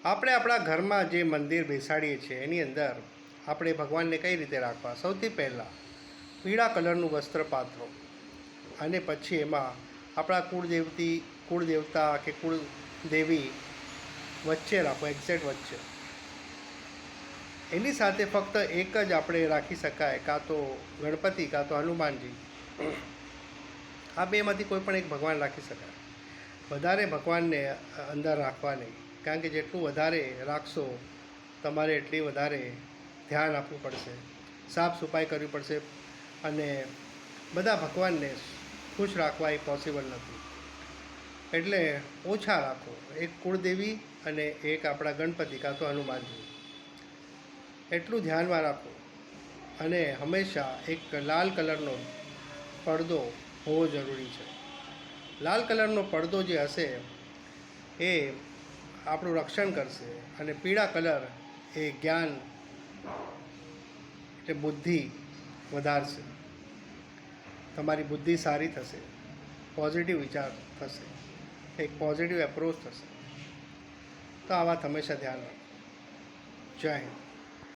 આપણે આપણા ઘરમાં જે મંદિર બેસાડીએ છીએ એની અંદર આપણે ભગવાનને કઈ રીતે રાખવા? સૌથી પહેલાં પીળા કલરનું વસ્ત્ર પાથરો અને પછી એમાં આપણા કુળદેવતા કે કુળદેવી વચ્ચે રાખો, એક્ઝેક્ટ વચ્ચે. એની સાથે ફક્ત એક જ આપણે રાખી શકાય, કાં તો ગણપતિ કાં તો હનુમાનજી. આ બેમાંથી કોઈ પણ એક ભગવાન રાખી શકાય. વધારે ભગવાનને અંદર રાખવા નહીં, કારણ કે જેટલું વધારે રાખશો તમારે એટલી વધારે ધ્યાન આપવું પડશે, સાફ સફાઈ કરવી પડશે, અને બધા ભગવાનને ખુશ રાખવા એ પોસિબલ નથી. એટલે ઓછા રાખો, એક કુળદેવી અને એક આપણા ગણપતિ કાં તો હનુમાનજી, એટલું ધ્યાનમાં રાખો. અને હંમેશા એક લાલ કલરનો પડદો હોવો જરૂરી છે. લાલ કલરનો પડદો જે હશે એ આપણું રક્ષણ કરશે, અને પીળા કલર એ જ્ઞાન એટલે બુદ્ધિ વધારશે. તમારી બુદ્ધિ સારી થશે, પોઝિટિવ વિચાર થશે, એક પોઝિટિવ એપ્રોચ થશે. તો આ વાત હંમેશા ધ્યાન રાખો. જય હિન્દ.